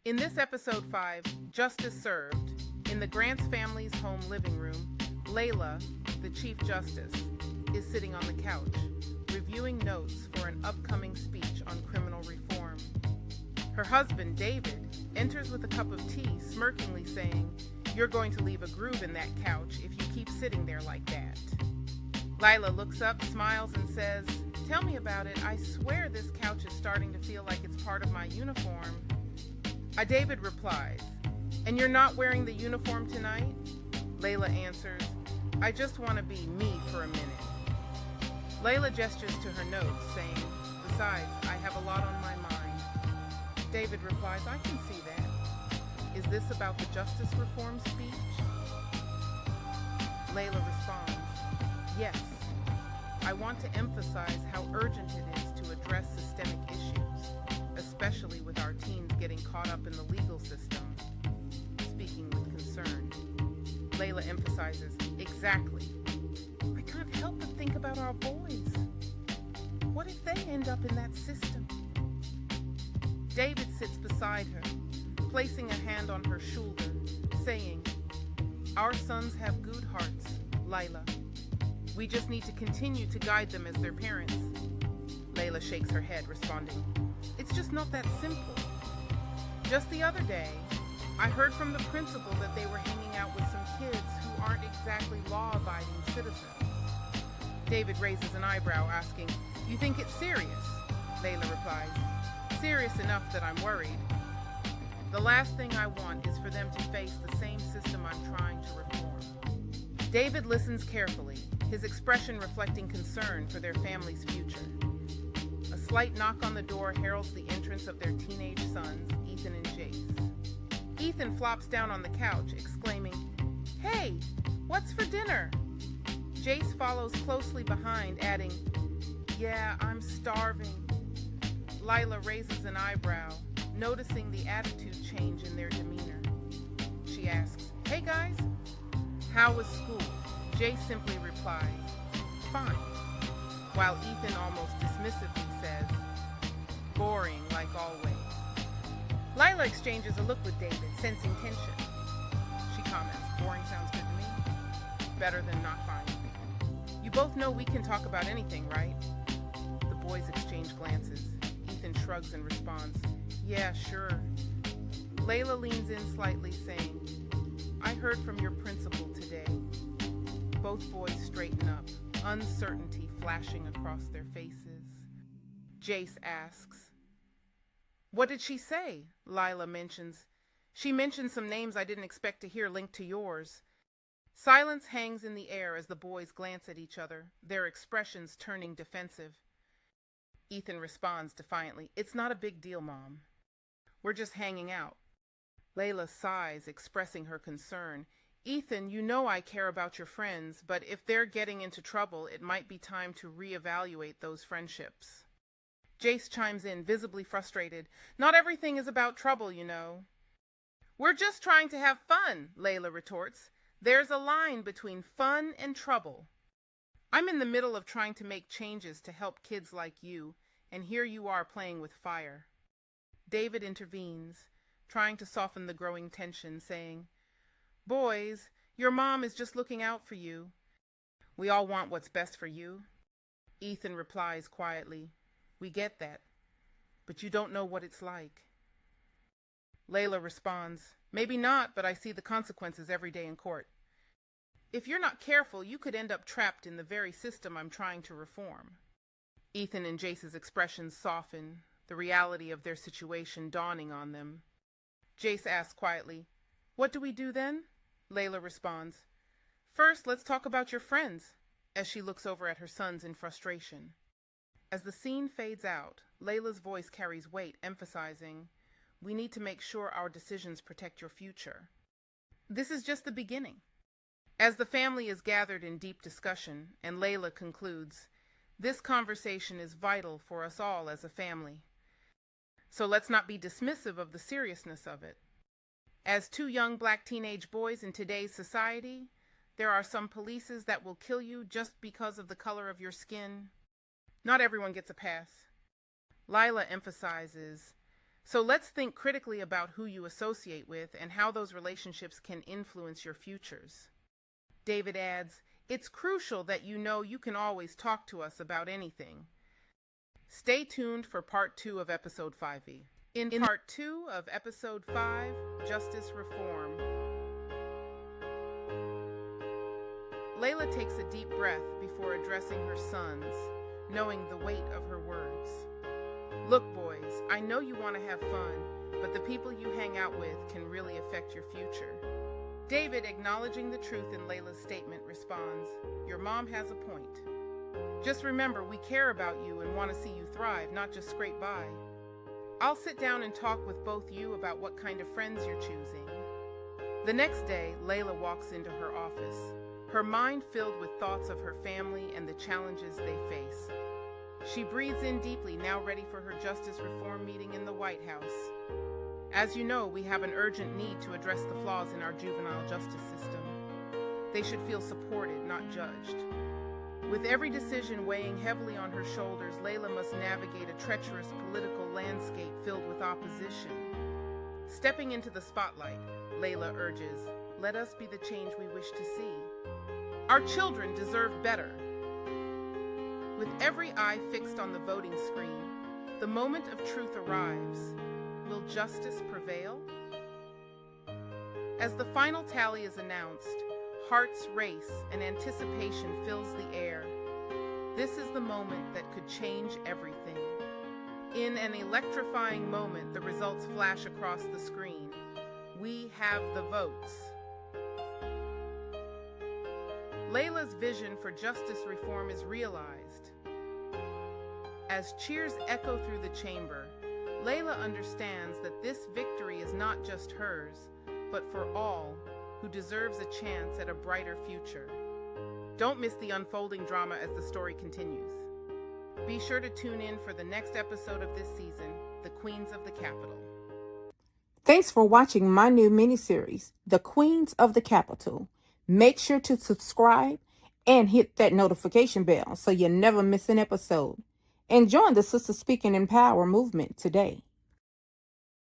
In this episode 5, Justice Served, in the Grants family's home living room, Layla, the Chief Justice, is sitting on the couch, reviewing notes for an upcoming speech on criminal reform. Her husband, David, enters with a cup of tea, smirkingly saying, "You're going to leave a groove in that couch if you keep sitting there like that." Lila looks up, smiles, and says, "Tell me about it. I swear this couch is starting to feel like it's part of my uniform." David replies, "And you're not wearing the uniform tonight?" Layla answers, "I just want to be me for a minute." Layla gestures to her notes, saying, "Besides, I have a lot on my mind." David replies, "I can see that. Is this about the justice reform speech?" Layla responds, "Yes. I want to emphasize how urgent it is to address systemic issues, especially with our teens getting caught up in the legal system." Speaking with concern, Layla emphasizes, "Exactly. I can't help but think about our boys. What if they end up in that system?" David sits beside her, placing a hand on her shoulder, saying, "Our sons have good hearts, Layla. We just need to continue to guide them as their parents." Layla shakes her head, responding, "It's just not that simple. Just the other day, I heard from the principal that they were hanging out with some kids who aren't exactly law-abiding citizens." David raises an eyebrow, asking, "You think it's serious?" Layla replies, "Serious enough that I'm worried. The last thing I want is for them to face the same system I'm trying to reform." David listens carefully, his expression reflecting concern for their family's future. A slight knock on the door heralds the entrance of their teenage sons, Ethan and Jace. Ethan flops down on the couch, exclaiming, "Hey, what's for dinner?" Jace follows closely behind, adding, "Yeah, I'm starving." Lila raises an eyebrow, noticing the attitude change in their demeanor. She asks, "Hey guys, how was school?" Jace simply replies, "Fine," while Ethan almost dismissively says, "Boring like always." Lila exchanges a look with David, sensing tension. She comments, "Boring sounds good to me. Better than not fine. You both know we can talk about anything, right?" The boys exchange glances. Ethan shrugs and responds, "Yeah, sure." Layla leans in slightly, saying, "I heard from your principal today." Both boys straighten up, uncertainty flashing across their faces. Jace asks, "What did she say?" Lila mentions, "She mentioned some names I didn't expect to hear linked to yours." Silence hangs in the air as the boys glance at each other, their expressions turning defensive. Ethan responds defiantly, "It's not a big deal, Mom. We're just hanging out." Layla sighs, expressing her concern. "Ethan, you know I care about your friends, but if they're getting into trouble, it might be time to reevaluate those friendships." Jace chimes in, visibly frustrated. "Not everything is about trouble, you know." "We're just trying to have fun," Layla retorts. "There's a line between fun and trouble. I'm in the middle of trying to make changes to help kids like you, and here you are playing with fire." David intervenes, trying to soften the growing tension, saying, "Boys, your mom is just looking out for you. We all want what's best for you." Ethan replies quietly, "We get that, but you don't know what it's like." Layla responds, "Maybe not, but I see the consequences every day in court. If you're not careful, you could end up trapped in the very system I'm trying to reform." Ethan and Jace's expressions soften, the reality of their situation dawning on them. Jace asks quietly, "What do we do then?" Layla responds, "First, let's talk about your friends," as she looks over at her sons in frustration. As the scene fades out, Layla's voice carries weight, emphasizing, "We need to make sure our decisions protect your future." This is just the beginning. As the family is gathered in deep discussion, and Layla concludes, "This conversation is vital for us all as a family. So let's not be dismissive of the seriousness of it. As two young black teenage boys in today's society, there are some polices that will kill you just because of the color of your skin. Not everyone gets a pass." Lila emphasizes, So let's think critically about who you associate with and how those relationships can influence your futures. David adds, "It's crucial that you know you can always talk to us about anything." Stay tuned for part 2 of episode 5e. In part 2 of episode 5, Justice Reform, Layla takes a deep breath before addressing her sons, knowing the weight of her words. "Look, boys, I know you want to have fun, but the people you hang out with can really affect your future." David, acknowledging the truth in Layla's statement, responds, "Your mom has a point. Just remember, we care about you and want to see you thrive, not just scrape by. I'll sit down and talk with both you about what kind of friends you're choosing." The next day, Layla walks into her office, her mind filled with thoughts of her family and the challenges they face. She breathes in deeply, now ready for her justice reform meeting in the White House. As you know, we have an urgent need to address the flaws in our juvenile justice system. They should feel supported, not judged. With every decision weighing heavily on her shoulders, Layla must navigate a treacherous political landscape filled with opposition. Stepping into the spotlight, Layla urges, "Let us be the change we wish to see. Our children deserve better." With every eye fixed on the voting screen, the moment of truth arrives. Will justice prevail? As the final tally is announced, hearts race and anticipation fills the air. This is the moment that could change everything. In an electrifying moment, the results flash across the screen. We have the votes. Layla's vision for justice reform is realized. As cheers echo through the chamber, Layla understands that this victory is not just hers, but for all who deserves a chance at a brighter future. Don't miss the unfolding drama as the story continues. Be sure to tune in for the next episode of this season, The Queens of the Capitol. Thanks for watching my new miniseries, The Queens of the Capitol. Make sure to subscribe and hit that notification bell so you never miss an episode. And join the Sister Speaking in Power movement today.